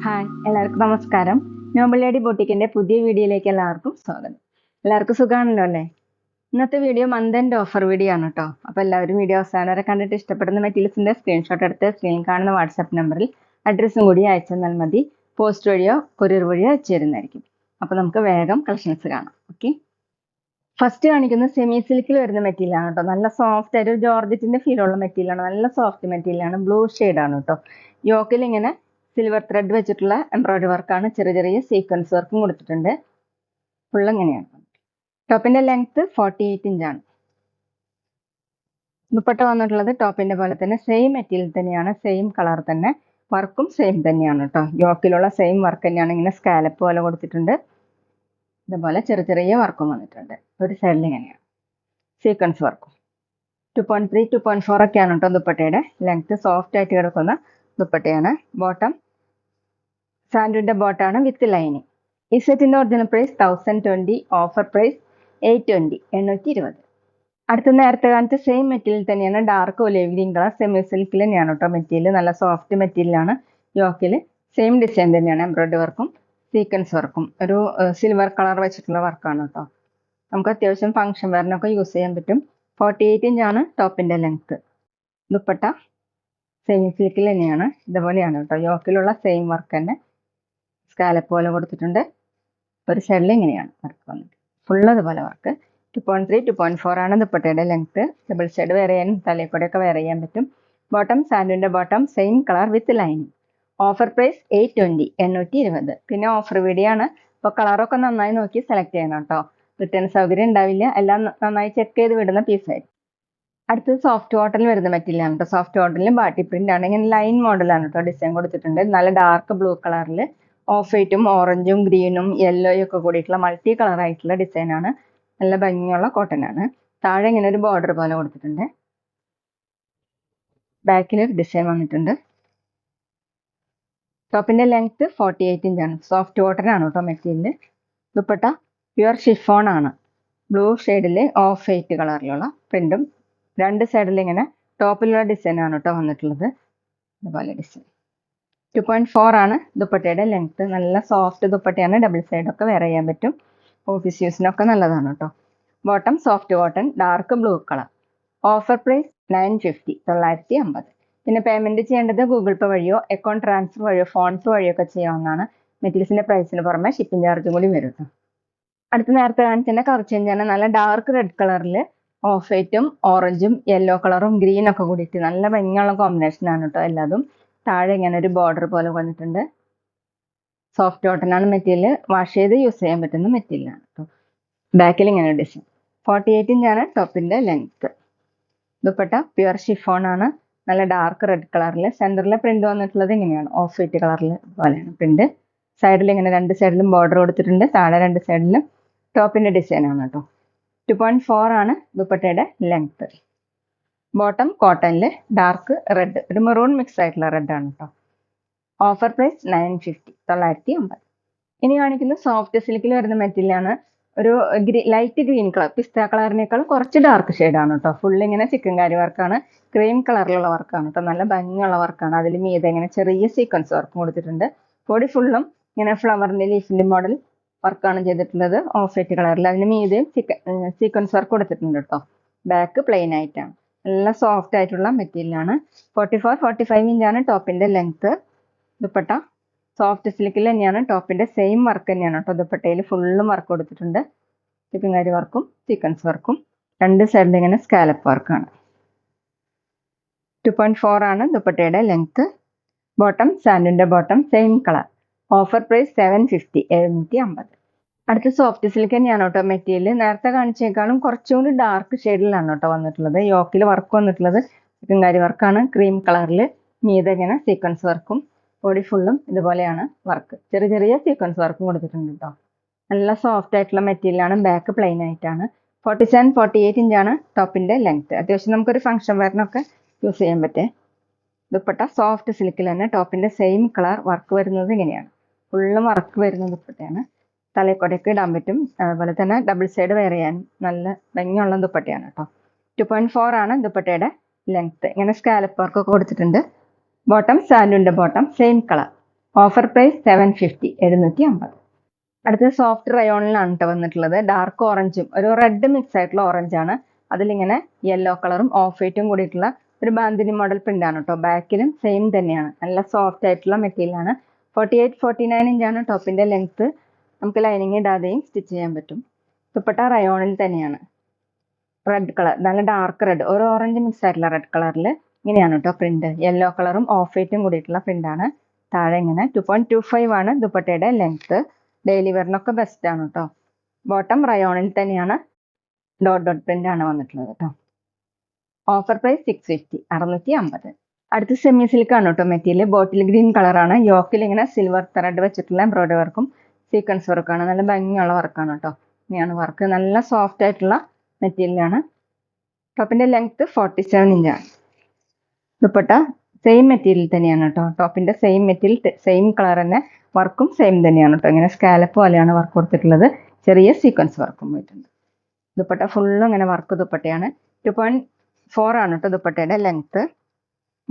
Hi, എല്ലാവർക്കും നമസ്കാരം. Noble lady ബൊട്ടിക്കിന്റെ പുതിയ വീഡിയോയിലേക്ക് എല്ലാവർക്കും സ്വാഗതം. എല്ലാവർക്കും സുഖമാണല്ലോ അല്ലേ? ഇന്നത്തെ video month end offer video ആണ് കേട്ടോ. അപ്പോൾ എല്ലാവരും വീഡിയോ അവസാനം വരെ കണ്ടിട്ട് ഇഷ്ടപ്പെടുന്ന മെറ്റീരിയൽസിന്റെ സ്ക്രീൻഷോട്ട് എടുത്ത് സ്ക്രീനിൽ കാണുന്ന വാട്സാപ്പ് നമ്പറിൽ അഡ്രസ്സും കൂടി അയച്ചു തന്നാൽ മതി. പോസ്റ്റ് വഴിയോ കൊറിയർ വഴിയോ അയച്ചു തരുന്നതായിരിക്കും. അപ്പോൾ നമുക്ക് വേഗം കളക്ഷൻസ് കാണാം. ഓക്കെ, ഫസ്റ്റ് കാണിക്കുന്നത് സെമി സിൽക്കിൽ വരുന്ന മെറ്റീരിയൽ ആണ് കേട്ടോ. നല്ല സോഫ്റ്റ് ആയിട്ട് ഒരു ജോർജറ്റിന്റെ ഫീലുള്ള മെറ്റീരിയൽ ആണ്. നല്ല സോഫ്റ്റ് മെറ്റീരിയൽ ആണ്. ബ്ലൂ ആണ് കേട്ടോ. യോക്കിൽ ഇങ്ങനെ സിൽവർ ത്രെഡ് വെച്ചിട്ടുള്ള എംബ്രോയിഡറി വർക്കാണ്. ചെറിയ ചെറിയ സീക്വൻസ് വർക്കും കൊടുത്തിട്ടുണ്ട്. ഫുൾ ഇങ്ങനെയാണ്. ടോപ്പിന്റെ ലെങ്ത് 48 ഇഞ്ചാണ്. ദുപ്പട്ട വന്നിട്ടുള്ളത് ടോപ്പിന്റെ പോലെ തന്നെ സെയിം മെറ്റീരിയൽ തന്നെയാണ്. സെയിം കളർ തന്നെ. വർക്കും സെയിം തന്നെയാണ് കേട്ടോ. യോക്കിലുള്ള സെയിം വർക്ക് തന്നെയാണ്. ഇങ്ങനെ സ്കാലപ്പ് പോലെ കൊടുത്തിട്ടുണ്ട്. ഇതുപോലെ ചെറിയ ചെറിയ വർക്കും വന്നിട്ടുണ്ട്. ഒരു സൈഡിൽ ഇങ്ങനെയാണ് സീക്വൻസ് വർക്കും. 2.3 2.4 ഒക്കെയാണ് കേട്ടോ ദുപ്പട്ടയുടെ ലെങ്ത്. സോഫ്റ്റ് ആയിട്ട് കിടക്കുന്ന ദുപ്പട്ടയാണ്. ബോട്ടം സാൻഡുവിന്റെ ബോട്ടാണ് വിത്ത് ലൈനിങ്. ഈ സെറ്റിന്റെ ഒറിജിനൽ പ്രൈസ് 1020, ഓഫർ പ്രൈസ് 820, 820. അടുത്ത നേരത്തെ കാണിച്ച സെയിം മെറ്റീരിയൽ തന്നെയാണ്. Dark olive green colour semi സിൽക്കിൽ തന്നെയാണ് കേട്ടോ മെറ്റീരിയൽ. നല്ല സോഫ്റ്റ് മെറ്റീരിയലാണ്. യോക്കിൽ സെയിം ഡിസൈൻ തന്നെയാണ്. എംബ്രോയിഡറി വർക്കും സീക്വൻസ് വർക്കും ഒരു സിൽവർ കളർ വെച്ചിട്ടുള്ള വർക്കാണ് കേട്ടോ. നമുക്ക് അത്യാവശ്യം ഫംഗ്ഷൻ വെയറിനൊക്കെ യൂസ് ചെയ്യാൻ പറ്റും. 48 ഇഞ്ചാണ് ടോപ്പിന്റെ ലെങ്ത്. ദുപ്പട്ട സെമി സിൽക്കിൽ തന്നെയാണ്. ഇതുപോലെയാണ് കേട്ടോ. യോക്കിലുള്ള സെയിം വർക്ക് തന്നെ സ്കാലപ്പ് പോലെ കൊടുത്തിട്ടുണ്ട്. ഒരു സൈഡിൽ ഇങ്ങനെയാണ് വർക്ക് വന്നിട്ട്. ഫുൾ അതുപോലെ വർക്ക്. 2.3 2.4 ആണ് ദുപ്പട്ടയുടെ ലെങ്ത്. ഡബിൾ സൈഡ് വെയർ ചെയ്യാനും തലയിൽക്കൂടെയൊക്കെ വെയർ ചെയ്യാൻ പറ്റും. ബോട്ടം സാൻഡുവിന്റെ bottom same colour with lining. Offer price 820, 820. പിന്നെ ഓഫർ വീഡിയോ ആണ്. അപ്പോൾ കളറൊക്കെ നന്നായി നോക്കി സെലക്ട് ചെയ്യണം കേട്ടോ. റിട്ടേൺ സൗകര്യം ഉണ്ടാവില്ല. എല്ലാം നന്നായി ചെക്ക് ചെയ്ത് വിടുന്ന പീസായിരിക്കും. അടുത്തത് സോഫ്റ്റ് കോട്ടണിൽ വരുന്ന മെറ്റീരിയൽ ആണ് കേട്ടോ. സോഫ്റ്റ് കോട്ടണിൽ ബാട്ടി പ്രിന്റ് ആണ്. ഇങ്ങനെ ലൈൻ മോഡലാണ് കേട്ടോ ഡിസൈൻ കൊടുത്തിട്ടുണ്ട്. നല്ല ഡാർക്ക് ബ്ലൂ കളറിൽ ഓഫ് വൈറ്റും ഓറഞ്ചും ഗ്രീനും യെല്ലോയും ഒക്കെ കൂടിയിട്ടുള്ള മൾട്ടി കളർ ആയിട്ടുള്ള ഡിസൈൻ ആണ്. നല്ല ഭംഗിയുള്ള കോട്ടൺ ആണ്. താഴെ ഇങ്ങനെ ഒരു ബോർഡർ പോലെ കൊടുത്തിട്ടുണ്ട്. ബാക്കിൽ ഒരു ഡിസൈൻ വന്നിട്ടുണ്ട്. ടോപ്പിന്റെ ലെങ്ത് 48 ഇഞ്ചാണ്. സോഫ്റ്റ് കോട്ടൺ ആണ് കേട്ടോ മെറ്റീരിയൽ. ദുപ്പട്ട പ്യുവർ ഷിഫോൺ ആണ്. ബ്ലൂ ഷെയ്ഡിൽ ഓഫ് വൈറ്റ് കളറിലുള്ള പ്രിന്റും രണ്ട് സൈഡിൽ ഇങ്ങനെ ടോപ്പിലുള്ള ഡിസൈൻ ആണ് കേട്ടോ വന്നിട്ടുള്ളത്. അതുപോലെ ഡിസൈൻ. 2.4 ആണ് ദുപ്പട്ടയുടെ ലെങ്ത്. നല്ല സോഫ്റ്റ് ദുപ്പട്ടയാണ്. ഡബിൾ സൈഡൊക്കെ വെയർ ചെയ്യാൻ പറ്റും. ഓഫീസ് യൂസിനൊക്കെ നല്ലതാണ് കേട്ടോ. Bottom soft cotton dark blue colour. Offer price 950, 950. പിന്നെ പേയ്മെന്റ് ചെയ്യേണ്ടത് ഗൂഗിൾ പേ വഴിയോ അക്കൗണ്ട് ട്രാൻസ്ഫർ വഴിയോ ഫോൺപേ വഴിയോ ഒക്കെ ചെയ്യാവുന്നതാണ്. മെറ്റീരിയൽസിന്റെ പ്രൈസിന് പുറമെ ഷിപ്പിംഗ് ചാർജും കൂടി വരും കേട്ടോ. അടുത്ത നേരത്തെ കാണിച്ചതിന്റെ കളർ ചേഞ്ച് ആണ്. നല്ല ഡാർക്ക് റെഡ് കളറിൽ ഓഫ് വൈറ്റും ഓറഞ്ചും യെല്ലോ കളറും ഗ്രീനൊക്കെ കൂടിയിട്ട് നല്ല ഭംഗിയുള്ള കോമ്പിനേഷൻ ആണ് കേട്ടോ എല്ലാതും. താഴെ ഇങ്ങനെ ഒരു ബോർഡർ പോലെ വന്നിട്ടുണ്ട്. സോഫ്റ്റ് കോട്ടൺ ആണ് മെറ്റീരിയൽ. വാഷ് ചെയ്ത് യൂസ് ചെയ്യാൻ പറ്റുന്ന മെറ്റീരിയൽ ആണ് കേട്ടോ. ബാക്കിൽ ഇങ്ങനെ ഡിസൈൻ. 48 ഇഞ്ചാണ് ടോപ്പിന്റെ ലെങ്ത്. ദുപ്പട്ട പ്യുവർ ഷിഫോൺ ആണ്. നല്ല ഡാർക്ക് റെഡ് കളറിൽ സെന്ററിലെ പ്രിന്റ് വന്നിട്ടുള്ളത് ഇങ്ങനെയാണ്. ഓഫ് വൈറ്റ് കളറിൽ പോലെയാണ് പ്രിന്റ്. സൈഡിൽ ഇങ്ങനെ രണ്ട് സൈഡിലും ബോർഡർ കൊടുത്തിട്ടുണ്ട്. താഴെ രണ്ട് സൈഡിലും ടോപ്പിന്റെ ഡിസൈൻ ആണ് കേട്ടോ. 2.4 ആണ് ദുപ്പട്ടയുടെ ലെങ്ത്. ബോട്ടം കോട്ടണിൽ ഡാർക്ക് റെഡ്, ഒരു മെറൂൺ മിക്സ് ആയിട്ടുള്ള റെഡ് ആണ് കേട്ടോ. Offer price 950, 950. ഇനി കാണിക്കുന്നത് സോഫ്റ്റ് സിൽക്കിൽ വരുന്ന മെറ്റീരിയൽ ആണ്. ഒരു ലൈറ്റ് ഗ്രീൻ കളർ, പിസ്ത കളറിനേക്കാൾ കുറച്ച് ഡാർക്ക് ഷെയ്ഡാണ് കേട്ടോ. ഫുൾ ഇങ്ങനെ ചിക്കൻ കാരി വർക്കാണ്. ക്രീം കളറിലുള്ള വർക്കാണ് കേട്ടോ. നല്ല ഭംഗിയുള്ള വർക്കാണ്. അതിൽ മീതെ ഇങ്ങനെ ചെറിയ സീക്വൻസ് വർക്കും കൊടുത്തിട്ടുണ്ട്. ബോഡി ഫുള്ളും ഇങ്ങനെ ഫ്ലവറിന്റെ ലീഫിന്റെ മോഡൽ വർക്കാണ് ചെയ്തിട്ടുള്ളത്. ഓഫ് വൈറ്റ് കളറിൽ അതിന് മീതെയും സീക്വൻസ് വർക്ക് കൊടുത്തിട്ടുണ്ട് കേട്ടോ. ബാക്ക് പ്ലെയിൻ ആയിട്ടാണ്. നല്ല സോഫ്റ്റ് ആയിട്ടുള്ള മെറ്റീരിയൽ ആണ്. 44-45 ഇഞ്ചാണ് ടോപ്പിന്റെ ലെങ്ത്. ദുപ്പട്ട സോഫ്റ്റ് സിൽക്കിൽ തന്നെയാണ്. ടോപ്പിന്റെ സെയിം വർക്ക് തന്നെയാണ് കേട്ടോ. ദുപ്പട്ടയിൽ ഫുള്ളും വർക്ക് കൊടുത്തിട്ടുണ്ട്. ചിക്കൻ കാരി വർക്കും സീക്വൻസ് വർക്കും. രണ്ട് സൈഡിൽ ഇങ്ങനെ സ്കാലപ്പ് വർക്കാണ്. 2.4 ആണ് ദുപ്പട്ടയുടെ ലെങ്ത്. ബോട്ടം സാൻഡിന്റെ bottom same colour. Offer price 750, 750. അടുത്ത സോഫ്റ്റ് സിൽക്ക് തന്നെയാണ് കേട്ടോ മെറ്റീരിയൽ. നേരത്തെ കാണിച്ചേക്കാളും കുറച്ചുകൂടി ഡാർക്ക് ഷെയ്ഡിലാണ് കേട്ടോ വന്നിട്ടുള്ളത്. യോക്കിൽ വർക്ക് വന്നിട്ടുള്ളത് ചിക്കൻ കാരി വർക്കാണ്. ക്രീം കളറിൽ മീതെ ഇങ്ങനെ സീക്വൻസ് വർക്കും. ബോഡി ഫുള്ളും ഇതുപോലെയാണ് വർക്ക്. ചെറിയ ചെറിയ സീക്വൻസ് വർക്കും കൊടുത്തിട്ടുണ്ട് കേട്ടോ. നല്ല സോഫ്റ്റ് ആയിട്ടുള്ള മെറ്റീരിയൽ ആണ്. ബാക്ക് പ്ലെയിൻ ആയിട്ടാണ്. 47-48 ഇഞ്ചാണ് ടോപ്പിന്റെ ലെങ്ത്. അത്യാവശ്യം നമുക്കൊരു ഫംഗ്ഷൻ വെയറിനൊക്കെ യൂസ് ചെയ്യാൻ പറ്റേ. ദുപ്പട്ട സോഫ്റ്റ് സിൽക്കിൽ തന്നെ. ടോപ്പിന്റെ സെയിം കളർ. വർക്ക് വരുന്നത് ഇങ്ങനെയാണ്. ഫുള്ളും വർക്ക് വരുന്ന ദുപ്പട്ടയാണ്. തലയിൽക്കൂടെയൊക്കെ ഇടാൻ പറ്റും. അതുപോലെ തന്നെ ഡബിൾ സൈഡ് വെയർ ചെയ്യാൻ നല്ല ഭംഗിയുള്ള ദുപ്പട്ടയാണ് കേട്ടോ. 2.4 ആണ് ദുപ്പട്ടയുടെ ലെങ്ത്. ഇങ്ങനെ സ്കാലപ്പ് വർക്ക് ഒക്കെ കൊടുത്തിട്ടുണ്ട്. ബോട്ടം സാൻഡൂണിന്റെ bottom same colour. Offer price 750 750. അടുത്തത് സോഫ്റ്റ് റയോണിലാണ് കേട്ടോ വന്നിട്ടുള്ളത്. ഡാർക്ക് ഓറഞ്ചും ഒരു റെഡ് മിക്സ് ആയിട്ടുള്ള ഓറഞ്ചാണ്. അതിലിങ്ങനെ യെല്ലോ കളറും ഓഫ് വൈറ്റും കൂടിയിട്ടുള്ള ഒരു ബാന്തിനി മോഡൽ പ്രിന്റ് ആണ് കേട്ടോ. ബാക്കിലും സെയിം തന്നെയാണ്. നല്ല സോഫ്റ്റ് ആയിട്ടുള്ള മെറ്റീരിയൽ ആണ്. 48-49 ഇഞ്ചാണ് ടോപ്പിന്റെ ലെങ്ത്. നമുക്ക് ലൈനിങ് ഇടാതെയും സ്റ്റിച്ച് ചെയ്യാൻ പറ്റും. ദുപ്പട്ട റയോണിൽ തന്നെയാണ്. റെഡ് കളർ, നല്ല ഡാർക്ക് റെഡ്, ഒരു ഓറഞ്ച് മിക്സ് ആയിട്ടുള്ള റെഡ് കളറിൽ ഇങ്ങനെയാണ് കേട്ടോ പ്രിന്റ്. യെല്ലോ കളറും ഓഫ് വൈറ്റും കൂടിയിട്ടുള്ള പ്രിന്റ് ആണ്. താഴെ ഇങ്ങനെ 2.25 ആണ് ദുപ്പട്ടയുടെ ലെങ്ത്. ഡെയിലി വെയറിനൊക്കെ ബെസ്റ്റ് ആണ് കേട്ടോ. ബോട്ടം റയോണിൽ തന്നെയാണ്. ഡോട്ട് ഡോട്ട് പ്രിന്റ് ആണ് വന്നിട്ടുള്ളത് കേട്ടോ. Offer price 650 650. അടുത്ത സെമി സിൽക്ക് ആണ് കേട്ടോ മെറ്റീരിയൽ. ബോട്ടിൽ ഗ്രീൻ കളറാണ്. യോക്കിൽ ഇങ്ങനെ സിൽവർ ത്രെഡ് വെച്ചിട്ടുള്ള എംബ്രോയിഡറി വർക്കും സീക്വൻസ് വർക്കാണ്. നല്ല ഭംഗിയുള്ള വർക്കാണ് കേട്ടോ. ഇങ്ങനെയാണ് വർക്ക്. നല്ല സോഫ്റ്റ് ആയിട്ടുള്ള മെറ്റീരിയലാണ്. ടോപ്പിന്റെ ലെങ്ത് 47 ഇഞ്ചാണ്. ദുപ്പട്ട സെയിം മെറ്റീരിയൽ തന്നെയാണ് കേട്ടോ. ടോപ്പിന്റെ സെയിം മെറ്റീരിയൽ, സെയിം കളർ തന്നെ. വർക്കും സെയിം തന്നെയാണ് കേട്ടോ. ഇങ്ങനെ സ്കാലപ്പ് പോലെയാണ് വർക്ക് കൊടുത്തിട്ടുള്ളത്. ചെറിയ സീക്വൻസ് വർക്കും പോയിട്ടുണ്ട്. ദുപ്പട്ട ഫുള്ളും ഇങ്ങനെ വർക്ക് ദുപ്പട്ടയാണ്. 2.4 ആണ് കേട്ടോ ദുപ്പട്ടയുടെ ലെങ്ത്.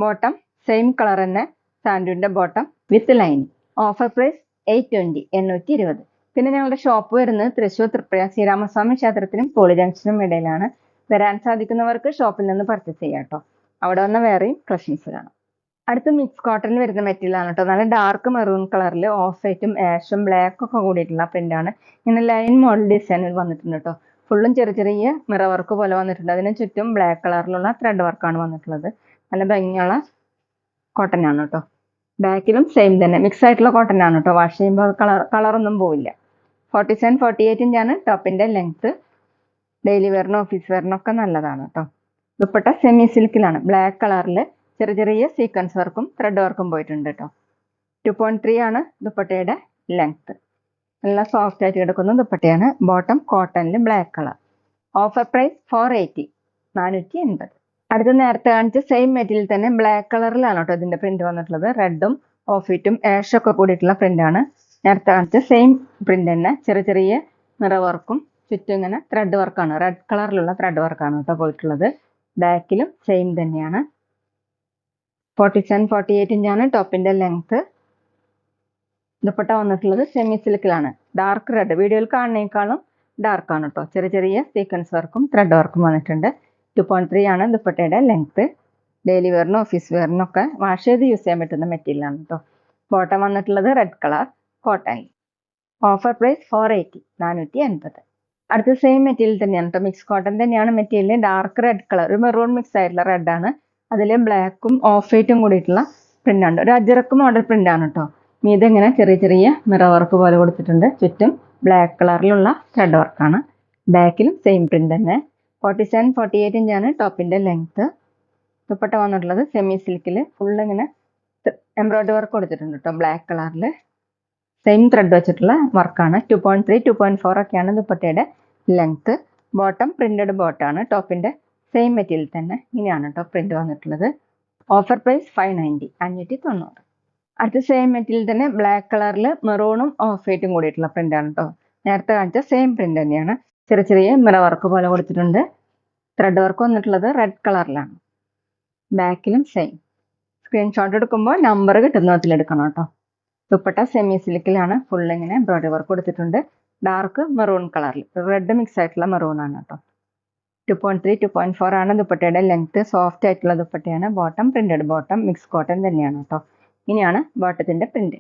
ബോട്ടം സെയിം കളർ തന്നെ. സാൻഡൂണിന്റെ bottom with lining. Offer price 820 820. പിന്നെ ഞങ്ങളുടെ ഷോപ്പ് വരുന്നത് തൃശ്ശൂർ തൃപ്രയ ശ്രീരാമസ്വാമി ക്ഷേത്രത്തിനും പോളി ജംഗ്ഷനും ഇടയിലാണ്. വരാൻ സാധിക്കുന്നവർക്ക് ഷോപ്പിൽ നിന്ന് പർച്ചേസ് ചെയ്യാം കേട്ടോ. അവിടെ വന്ന വേറെയും കളക്ഷൻസ് കാണാം. അടുത്ത മിക്സ് കോട്ടണിൽ വരുന്ന മെറ്റീരിയൽ ആണ് കേട്ടോ. നല്ല ഡാർക്ക് മെറൂൺ കളറിൽ ഓഫ് വൈറ്റും ആഷും ബ്ലാക്കും ഒക്കെ കൂടിയിട്ടുള്ള പ്രിന്റ് ആണ്. ഇങ്ങനെ ലൈൻ മോഡൽ ഡിസൈനിൽ വന്നിട്ടുണ്ട് കേട്ടോ. ഫുള്ളും ചെറിയ ചെറിയ മിറർ വർക്ക് പോലെ വന്നിട്ടുണ്ട്. അതിന് ചുറ്റും ബ്ലാക്ക് കളറിലുള്ള ത്രെഡ് വർക്കാണ് വന്നിട്ടുള്ളത്. നല്ല ഭംഗിയുള്ള കോട്ടൺ ആണ് കേട്ടോ. ബാക്കിലും സെയിം തന്നെ മിക്സ് ആയിട്ടുള്ള കോട്ടൺ ആണ് കേട്ടോ. വാഷ് ചെയ്യുമ്പോൾ കളറൊന്നും പോവില്ല. 47-48 ഇഞ്ചാണ് ടോപ്പിന്റെ ലെങ്ത്. ഡെയിലി വെയറിനും ഓഫീസ് വെയറിനും ഒക്കെ നല്ലതാണ് കേട്ടോ. ദുപ്പട്ട സെമി സിൽക്കിലാണ്. ബ്ലാക്ക് കളറിൽ ചെറിയ ചെറിയ സീക്വൻസ് വർക്കും ത്രെഡ് വർക്കും പോയിട്ടുണ്ട് കേട്ടോ. 2.3 ആണ് ദുപ്പട്ടയുടെ ലെങ്ത്. നല്ല സോഫ്റ്റ് ആയിട്ട് കിടക്കുന്ന ദുപ്പട്ടയാണ്. ബോട്ടം കോട്ടണിൽ ബ്ലാക്ക് കളർ. Offer price 480 480. അടുത്ത നേരത്തെ കാണിച്ച സെയിം മെറ്റീരിയൽ തന്നെ ബ്ലാക്ക് കളറിലാണ് കേട്ടോ ഇതിന്റെ പ്രിന്റ് വന്നിട്ടുള്ളത്. റെഡും ഓഫ് വൈറ്റും ആഷൊക്കെ കൂടിയിട്ടുള്ള പ്രിന്റ് ആണ്. നേരത്തെ കാണിച്ച സെയിം പ്രിന്റ് തന്നെ. ചെറിയ ചെറിയ മിറർ വർക്കും ചുറ്റും ഇങ്ങനെ ത്രെഡ് വർക്കാണ്. റെഡ് കളറിലുള്ള ത്രെഡ് വർക്കാണ് കേട്ടോ പോയിട്ടുള്ളത്. ബാക്കിലും സെയിം തന്നെയാണ്. 47-48 ഇഞ്ചാണ് ടോപ്പിന്റെ ലെങ്ത്. ദുപ്പട്ട വന്നിട്ടുള്ളത് സെമി സിൽക്കിലാണ്. ഡാർക്ക് റെഡ്, വീഡിയോയിൽ കാണുന്നേക്കാളും ഡാർക്ക് ആണ് കേട്ടോ. ചെറിയ ചെറിയ സീക്വൻസ് വർക്കും ത്രെഡ് വർക്കും വന്നിട്ടുണ്ട്. 2.3 ആണ് ദുപ്പട്ടയുടെ ലെങ്ത്. ഡെയിലി വെയറിനും ഓഫീസ് വെയറിനും ഒക്കെ വാഷ് ചെയ്ത് യൂസ് ചെയ്യാൻ പറ്റുന്ന മെറ്റീരിയൽ ആണ് കേട്ടോ. ബോട്ടം വന്നിട്ടുള്ളത് red colour cotton. Offer price 480 480. അടുത്ത സെയിം മെറ്റീരിയൽ തന്നെയാണ് കേട്ടോ. മിക്സ് കോട്ടൺ തന്നെയാണ് മെറ്റീരിയൽ. ഡാർക്ക് റെഡ് കളർ, ഒരു മെറൂൺ മിക്സ് ആയിട്ടുള്ള റെഡ് ആണ്. അതിൽ ബ്ലാക്കും ഓഫ് വൈറ്റും കൂടിയിട്ടുള്ള പ്രിന്റ് ആണ്. ഒരു അജറക്ക് മോഡൽ പ്രിന്റ് ആണ് കേട്ടോ. ഇങ്ങനെ ചെറിയ ചെറിയ മിറർ വർക്ക് പോലെ കൊടുത്തിട്ടുണ്ട്. ചുറ്റും ബ്ലാക്ക് കളറിലുള്ള ത്രെഡ് വർക്കാണ്. ബാക്കിലും സെയിം പ്രിന്റ് തന്നെ. 47-48 ഇഞ്ചാണ് ടോപ്പിന്റെ ലെങ്ത്. ദുപ്പട്ട വന്നിട്ടുള്ളത് സെമി സിൽക്കിൽ ഫുള്ള് ഇങ്ങനെ എംബ്രോയിഡറി വർക്ക് കൊടുത്തിട്ടുണ്ട് കേട്ടോ. ബ്ലാക്ക് കളറിൽ സെയിം ത്രെഡ് വെച്ചിട്ടുള്ള വർക്കാണ്. 2.3-2.4 ഒക്കെയാണ് ദുപ്പട്ടയുടെ ലെങ്ത്. ബോട്ടം പ്രിന്റഡ് ബോട്ടാണ്. ടോപ്പിന്റെ സെയിം മെറ്റീരിയൽ തന്നെ. ഇങ്ങനെയാണ് കേട്ടോ പ്രിന്റ് വന്നിട്ടുള്ളത്. Offer price 590 590. അടുത്ത സെയിം മെറ്റീരിയൽ തന്നെ ബ്ലാക്ക് കളറിൽ മെറൂണും ഓഫ് വൈറ്റും കൂടിയിട്ടുള്ള പ്രിന്റ് ആണ് കേട്ടോ. നേരത്തെ കാണിച്ച സെയിം പ്രിന്റ് തന്നെയാണ്. ചെറിയ ചെറിയ മിറർ വർക്ക് പോലെ കൊടുത്തിട്ടുണ്ട്. ത്രെഡ് വർക്ക് വന്നിട്ടുള്ളത് റെഡ് കളറിലാണ്. ബാക്കിലും സെയിം. സ്ക്രീൻഷോട്ട് എടുക്കുമ്പോൾ നമ്പർ കിട്ടുന്ന വിധത്തിൽ എടുക്കണം കേട്ടോ. ദുപ്പട്ട സെമി സിൽക്കിലാണ്. ഫുൾ ഇങ്ങനെ എംബ്രോയിഡറി വർക്ക് കൊടുത്തിട്ടുണ്ട്. ഡാർക്ക് മെറൂൺ കളറിൽ, റെഡ് മിക്സ് ആയിട്ടുള്ള മെറൂൺ ആണ് കേട്ടോ. 2.3-2.4 ആണ് ദുപ്പട്ടയുടെ ലെങ്ത്. സോഫ്റ്റ് ആയിട്ടുള്ള ദുപ്പട്ടയാണ്. Bottom printed bottom, mix cotton തന്നെയാണ് കേട്ടോ. ഇനിയാണ് ബോട്ടത്തിന്റെ പ്രിന്റ്.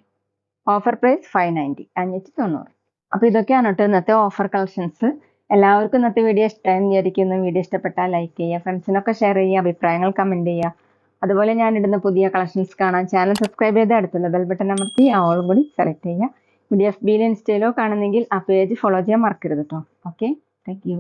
Offer price 590 590. അപ്പോൾ ഇതൊക്കെയാണ് കേട്ടോ ഇന്നത്തെ ഓഫർ കളക്ഷൻസ്. എല്ലാവർക്കും ഇന്നത്തെ വീഡിയോ ഇഷ്ടമായി വിചാരിക്കുന്നു. വീഡിയോ ഇഷ്ടപ്പെട്ടാൽ ലൈക്ക് ചെയ്യുക, ഫ്രണ്ട്സിനൊക്കെ ഷെയർ ചെയ്യുക, അഭിപ്രായങ്ങൾ കമന്റ് ചെയ്യുക. അതുപോലെ ഞാൻ ഇടുന്ന പുതിയ കളക്ഷൻസ് കാണാൻ ചാനൽ സബ്സ്ക്രൈബ് ചെയ്ത് അടുത്തുള്ള ബെൽ ബട്ടൺ അമർത്തി ഓൾ കൂടി സെലക്ട് ചെയ്യുക. വീഡിയോ FB ഇൻസ്റ്റയിലോ കാണുന്നെങ്കിൽ ആ പേജ് ഫോളോ ചെയ്യാൻ മറക്കരുത് കേട്ടോ. Okay, thank you.